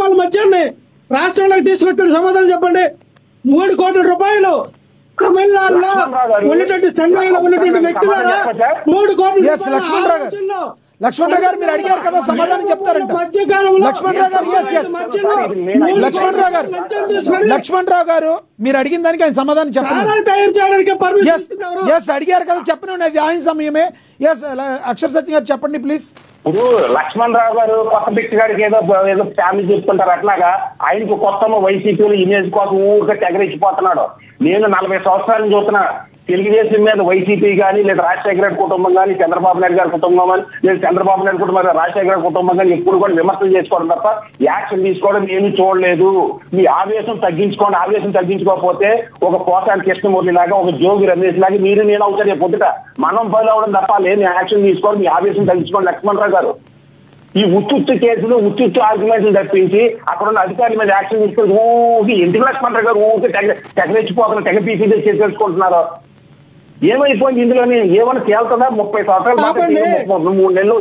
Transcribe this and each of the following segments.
వాళ్ళ మధ్యాన్ని రాష్ట్రంలోకి తీసుకొచ్చిన సమాధానం చెప్పండి. 3 కోట్ల రూపాయలు తమిళనాడులో ఉన్నటువంటి చెన్నైలో ఉన్నటువంటి వ్యక్తి ద్వారా 3 కోట్ల లక్ష్మణరావు గారు మీరు అడిగారు కదా, సమాధానం చెప్తారంట. లక్ష్మణరావు గారు మీరు అడిగిన దానికి ఆయన సమాధానం చెప్పండి. అడిగారు కదా, చెప్పండి, అది ఆయన సమయమే. అక్షర్ సత్యం గారు చెప్పండి ప్లీజ్. ఇప్పుడు లక్ష్మణరావు గారు కొత్త వ్యక్తి గారికి ఏదో ఫ్యామిలీ చెప్తుంటారు, అట్లాగా ఆయనకు కొత్త వైసీపీలో ఇమేజ్ కోసం ఊరికే తెగరించిపోతున్నాడు. నేను 40 సంవత్సరాలు చూస్తున్నా తెలుగుదేశం మీద వైసీపీ కానీ లేదా రాజశేఖర రెడ్డి కుటుంబం కానీ చంద్రబాబు నాయుడు గారి కుటుంబం కానీ లేదా చంద్రబాబు నాయుడు కుటుంబం రాజశేఖర రెడ్డి కుటుంబం కానీ ఎప్పుడు కూడా విమర్శలు చేసుకోవడం తప్ప యాక్షన్ తీసుకోవడం నేను చూడలేదు. మీ ఆవేశం తగ్గించుకోండి. ఆవేశం తగ్గించుకోకపోతే ఒక పోసాని కృష్ణమూర్తి లాగా, ఒక జోగి రమేష్ లాగా మీరు నేను అవుతారు పొద్దుట మనం బయలు అవడం తప్ప లేని యాక్షన్ తీసుకోండి. మీ ఆవేశం తగ్గించుకోండి. లక్ష్మణరావు గారు ఈ ఉత్తుత్తు కేసులు ఉత్తుత్తు ఆర్గ్యుమెంట్లు తప్పించి అక్కడ ఉన్న అధికారుల మీద యాక్షన్ తీసుకొని ఊరికి ఎందుకు లక్ష్మణరావు గారు ఊరికి తెగరెచ్చిపోతున్నారు, తెగ పీసీ తెలుసుకుంటున్నారు. ఏమైపోయింది ఇందులోని? ఏమైనా తేలుతుందా? 30 సంవత్సరాలు 3 నెలలు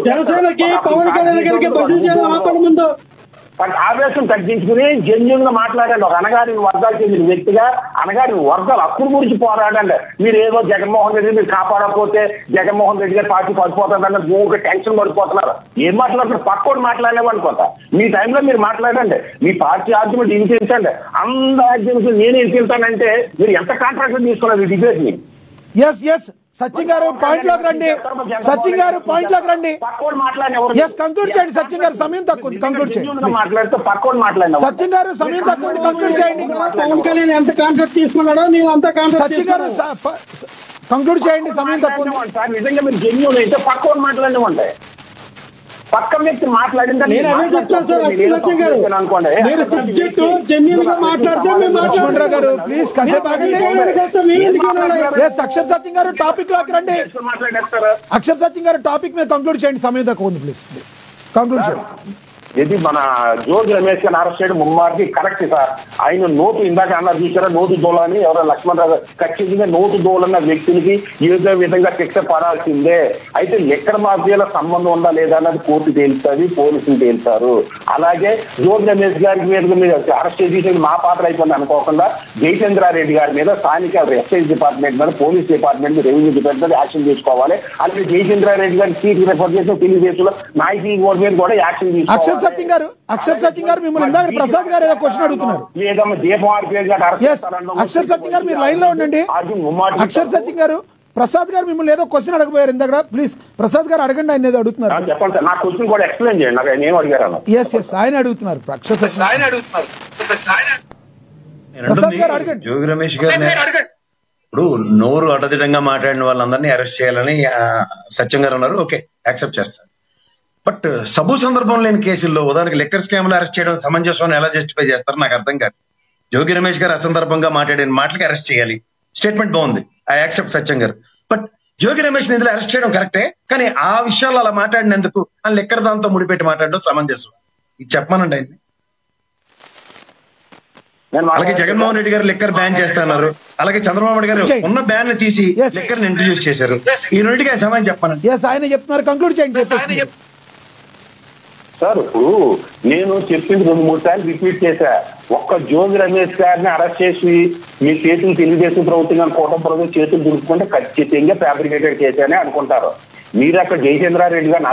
ఆవేశం తగ్గించుకుని జెన్యూన్ గా మాట్లాడండి. ఒక అనగారిన వర్గాలు చెందిన వ్యక్తిగా అనగారిన వర్గాలు హక్కుల గురించి పోరాడండి. మీరు ఏదో జగన్మోహన్ రెడ్డి మీరు కాపాడకపోతే జగన్మోహన్ రెడ్డి గారి పార్టీ పడిపోతుందన్న ఊరికే టెన్షన్ పడిపోతున్నారు. ఏం మాట్లాడుతున్నారు? పక్కోడు మాట్లాడలేమనుకుంటా. మీ టైంలో మీరు మాట్లాడండి. మీ పార్టీ ఆర్గ్యుమెంట్ వినిపించండి. అందరి ఆర్గ్యుమెంట్స్ నేను వినిపించానంటే మీరు ఎంత కాంట్రాక్ట్ తీసుకున్నారు ఈ డిబేట్ ని? సచిన్ గారు పాయింట్ లోకి రండి. సచిన్ గారు పాయింట్ లోకి రండి. కంక్లూడ్ చేయండి. సచిన్ గారు సమయం తక్కువ ఉంది, కంక్లూడ్ చేయండి. సచిన్ గారు సమయం తక్కువ ఉంది, కంక్లూడ్ చేయండి. పవన్ కళ్యాణ్ ఎంత కాంట్రాక్ట్ తీసుకున్నాడో నేను అంత కాంట్రాక్ట్. సచిన్ గారు కంక్లూడ్ చేయండి, సమయం తక్కువ ఉంది. నిజంగా మీరు జెన్యూన్ అయితే పక్కోడు మాట్లాడడం ఉంటాయి. పక్క వ్యక్తి మాట్లాడిందా అనుకోండి. లక్ష్మణరావు గారు ప్లీజ్ కాసేపు ఆగండి. అక్షర్ సత్యం గారు టాపిక్ లోకి రండి. అక్షర్ సత్యం గారు టాపిక్ మీద కంక్లూడ్ చేయండి, సమయం తక్కువ ఉంది. ప్లీజ్ ప్లీజ్ కంక్లూడ్ చేయండి. ఇది మన జోగి రమేష్ గారిని అరెస్ట్ చేయడం ముమ్మారికి కరెక్ట్ సార్. ఆయన నోటు ఇందాక అన్నారు చూసారా, నోటు దోలని ఎవరో లక్ష్మణరావు ఖచ్చితంగా నోటు దోలన్న వ్యక్తులకి ఏదో విధంగా శిక్ష పడాల్సిందే. అయితే ఎక్కడ మాఫియాల సంబంధం ఉందా లేదా అన్నది కోర్టు తేలుస్తుంది, పోలీసులు తేలుతారు. అలాగే జోగి రమేష్ గారి మీద అరెస్ట్ చేసి మా పాత్ర అయిపోయింది అనుకోకుండా జయచంద్రారెడ్డి గారి మీద స్థానిక ఎక్సైజ్ డిపార్ట్మెంట్ మీద, police department, revenue department action తీసుకోవాలి. అలాగే జయచంద్రారెడ్డి గారి సీట్ రిపోర్ట్ చేసిన తెలుగుదేశంలో నాయకుల మీద కూడా యాక్షన్ తీసుకోవాలి. అక్షర్ సత్యం గారు మిమ్మల్ని ఇందాక ప్రసాద్ గారు ఏదో క్వశ్చన్ అడుగుతున్నారు. అక్షర్ సత్యం గారు మీరు లైన్ లో ఉండండి. అక్షర్ సత్యం గారు ప్రసాద్ గారు మిమ్మల్ని ఏదో క్వశ్చన్ అడగబోయారు ఇందాక. ప్లీజ్ ప్రసాద్ గారు అడగండి, ఆయన ఏదో అడుగుతున్నారు. ఆయన అడుగుతున్నారు. ప్రసాద్ గారు అడగండి. జోగి రమేష్ గారు ఇప్పుడు నోరు అటదిడంగా మాట్లాడిన వాళ్ళందరినీ అరెస్ట్ చేయాలని సత్యం గారు అన్నారు. ఓకే, యాక్సెప్ట్ చేస్తాను. బట్ సబు సందర్భం లేని కేసుల్లో ఉదాహరణకి లిక్కర్ స్కామ్ లో అరెస్ట్ చేయడం సమంజసం ఎలా జస్టిఫై చేస్తారో నాకు అర్థం కాదు. జోగి రమేష్ గారు అసందర్భంగా మాట్లాడిన మాటలకి అరెస్ట్ చేయాలి, స్టేట్మెంట్ బాగుంది, ఐ యాక్సెప్ట్ సత్యం గారు. బట్ జోగి రమేష్ ఇందులో అరెస్ట్ చేయడం కరెక్టే, కానీ ఆ విషయాల్లో అలా మాట్లాడినందుకు ఆ లిక్కర్ దాంతో ముడిపెట్టి మాట్లాడడం సమంజసం. ఇది చెప్పమనండి ఆయన్ని. అలాగే జగన్మోహన్ రెడ్డి గారు లిక్కర్ బ్యాన్ చేస్తున్నారు, అలాగే చంద్రబాబు నాయుడు గారు ఉన్న బ్యాన్ ని తీసి లిక్కర్ ని ఇంట్రడ్యూస్ చేశారు. ఈ రెండింటికి ఆయన సమాధానం చెప్పమనండి. ఆయన చెప్తున్నారు, కంక్లూడ్ చేయండి సార్. ఇప్పుడు నేను చెప్పింది 2-3 సార్లు రిపీట్ చేశా. ఒక్క జోగి రమేష్ గారిని అరెస్ట్ చేసి మీ చేతులు తెలుగుదేశం ప్రభుత్వం కూటమి ప్రభుత్వం చేతులు దుడుకుంటే ఖచ్చితంగా ఫ్యాబ్రికేటెడ్ చేశానే అనుకుంటారు. మీరు అక్కడ జయచంద్రారెడ్డి గారిని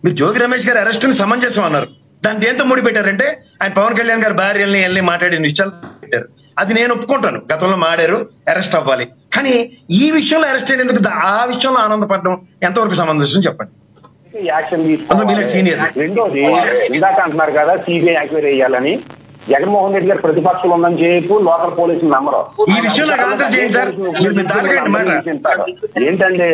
మీరు జోగి రమేష్ గారి అరెస్ట్ ని సమంజసం అన్నారు. దాన్ని దేంతో ముడి పెట్టారంటే ఆయన పవన్ కళ్యాణ్ గారు భార్యల్ని వెళ్ళి మాట్లాడిన విషయాలు పెట్టారు. అది నేను ఒప్పుకుంటాను, గతంలో మాడారు, అరెస్ట్ అవ్వాలి. కానీ ఈ విషయంలో అరెస్ట్ అయినందుకు ఆ విషయంలో ఆనందపడడం ఎంతవరకు సమంజసం చెప్పండి. యాక్షన్ తీసుకోవాలి. రెండోది ఇందాక అంటున్నారు కదా సిబిఐ ఎంక్వైరీ చేయాలని. జగన్మోహన్ రెడ్డి గారు ప్రతిపక్షంలో ఉందని చెప్పు లోకల్ పోలీసులు నమ్మరు. ఈ విషయంలో ఏంటంటే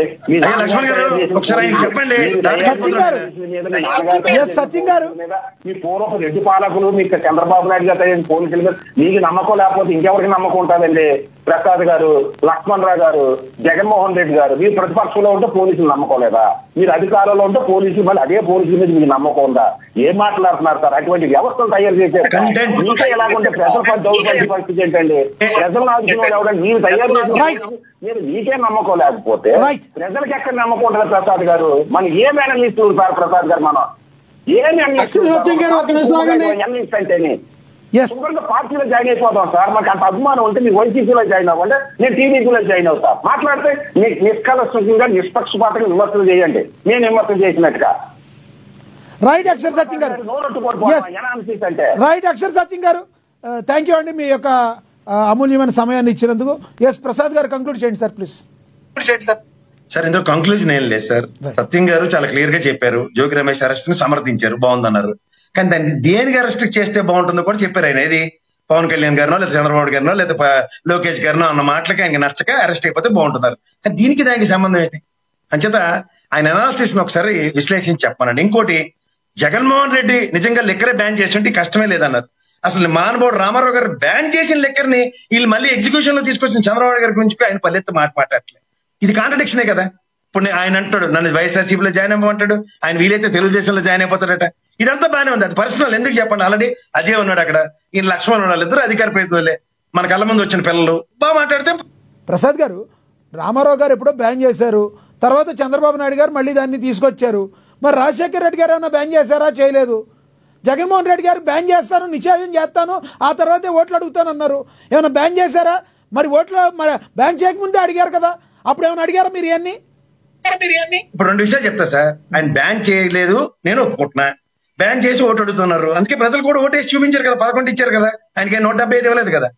మీ పూర్వపు రెడ్డి పాలకులు మీకు చంద్రబాబు నాయుడు గారు పోలీసులు గారు మీకు నమ్మకం లేకపోతే ఇంకెవరికి నమ్మకం ఉంటుందండి? ప్రసాద్ గారు, లక్ష్మణరావు గారు, జగన్మోహన్ రెడ్డి గారు మీరు ప్రతిపక్షంలో ఉంటే పోలీసులు నమ్మకం లేదా? మీరు అధికారంలో ఉంటే పోలీసులు మళ్ళీ అదే పోలీసుల మీద మీకు నమ్మకం ఉందా? ఏం మాట్లాడుతున్నారు సార్? అటువంటి వ్యవస్థను తయారు చేసే మీకే ఎలాగుంటే ప్రజల దౌర్బల్య పరిస్థితి ఏంటండి? ప్రజలను ఆదుకునే ఎవరంటే మీరు తయారు చేసి మీరు మీకే నమ్మకం లేకపోతే ప్రజలకు ఎక్కడ నమ్మకం ఉంటుంది? ప్రసాద్ గారు మనం ఏ మేనలు ఇస్తున్నారు సార్? ప్రసాద్ గారు మనం ఏమి సత్యం గారు ఒక నిమిషం ఆగండి. అంటేనే ఎస్ పార్టీలో జాయిన్ అయిపోతాం సార్. మాకు అంత అభిమానం ఉంటే మీరు వైసీపీలో జాయిన్ అవ్వండి, నేను టీడీపీలో జాయిన్ అవుతా. మాట్లాడితే మీకు నిష్కలష్టంగా నిష్పక్షపాతంగా విమర్శలు చేయండి, నేను విమర్శలు చేసినట్టుగా. రైట్ అక్షర్ సచిన్ గారు, రైట్ అక్షర్ సచిన్ గారు, థ్యాంక్ యూ అండి మీ యొక్క అమూల్యమైన సమయాన్ని ఇచ్చినందుకు. ఎస్ ప్రసాద్ గారు కంక్లూడ్ చేయండి సార్ ప్లీజ్. సార్ ఇందులో కంక్లూజన్ ఏం లేదు సార్. సత్యం గారు చాలా క్లియర్ గా చెప్పారు. జోగి రమేష్ అరెస్ట్ ని సమర్థించారు, బాగుందన్నారు. కానీ దాన్ని దేనికి అరెస్ట్ చేస్తే బాగుంటుందో కూడా చెప్పారు ఆయన. ఏది పవన్ కళ్యాణ్ గారినో లేదా చంద్రబాబు గారినో లేదా లోకేష్ గారినో అన్న మాటలకి ఆయన నచ్చక అరెస్ట్ అయిపోతే బాగుంటున్నారు. కానీ దీనికి దానికి సంబంధం ఏంటి అంచేత ఆయన అనాలిసిస్ ని ఒకసారి విశ్లేషించి చెప్పమనండి. ఇంకోటి, జగన్మోహన్ రెడ్డి నిజంగా లిక్కరే బ్యాన్ చేస్తుంటే కష్టమే లేదన్నారు. అసలు మహానుభావుడు రామారావు గారు బ్యాన్ చేసిన లిక్కర్ ని వీళ్ళు మళ్ళీ ఎగ్జిక్యూషన్ లో తీసుకొచ్చిన చంద్రబాబు గారి గురించి ఆయన పల్లెత్తి మాట్లాడట్లేదు. ఇది కాంట్రడిక్షనే కదా. ఇప్పుడు ఆయన అంటాడు నన్ను వైఎస్ఆర్సీపీలో జాయిన్ అవ్వమంటాడు, ఆయన వీలైతే తెలుగుదేశంలో జాయిన్ అయిపోతాడట. ఇదంతా బాగానే ఉంది, అది పర్సనల్. ఎందుకు చెప్పండి, ఆల్రెడీ అజయ్ ఉన్నాడు అక్కడ, ఈయన లక్ష్మణ్ ఉన్నాడు, ఇద్దరు అధికార ప్రతినిధులే, మన కళ్ళ ముందు వచ్చిన పిల్లలు. బాగా మాట్లాడితే ప్రసాద్ గారు, రామారావు గారు ఎప్పుడో బ్యాన్ చేశారు, తర్వాత చంద్రబాబు నాయుడు గారు మళ్ళీ దాన్ని తీసుకొచ్చారు. మరి రాజశేఖర్ రెడ్డి గారు ఏమైనా బ్యాన్ చేశారా? చేయలేదు. జగన్మోహన్ రెడ్డి గారు బ్యాన్ చేస్తాను, నిషేధం చేస్తాను, ఆ తర్వాతే ఓట్లు అడుగుతాను అన్నారు. ఏమైనా బ్యాన్ చేశారా? మరి ఓట్లు మరి బ్యాన్ చేయకముందే అడిగారు కదా, అప్పుడు ఏమైనా అడిగారా మీరు ఇవన్నీ? ఇప్పుడు రెండు విషయాలు చెప్తా సార్. ఆయన బ్యాన్ చేయలేదు, నేను ఒప్పుకుంటున్నా. బ్యాన్ చేసి ఓటు అడుగుతున్నారు, అందుకే ప్రజలు కూడా ఓటేసి చూపించారు కదా, 11 ఇచ్చారు కదా, ఆయనకి 175 ఇవ్వలేదు కదా.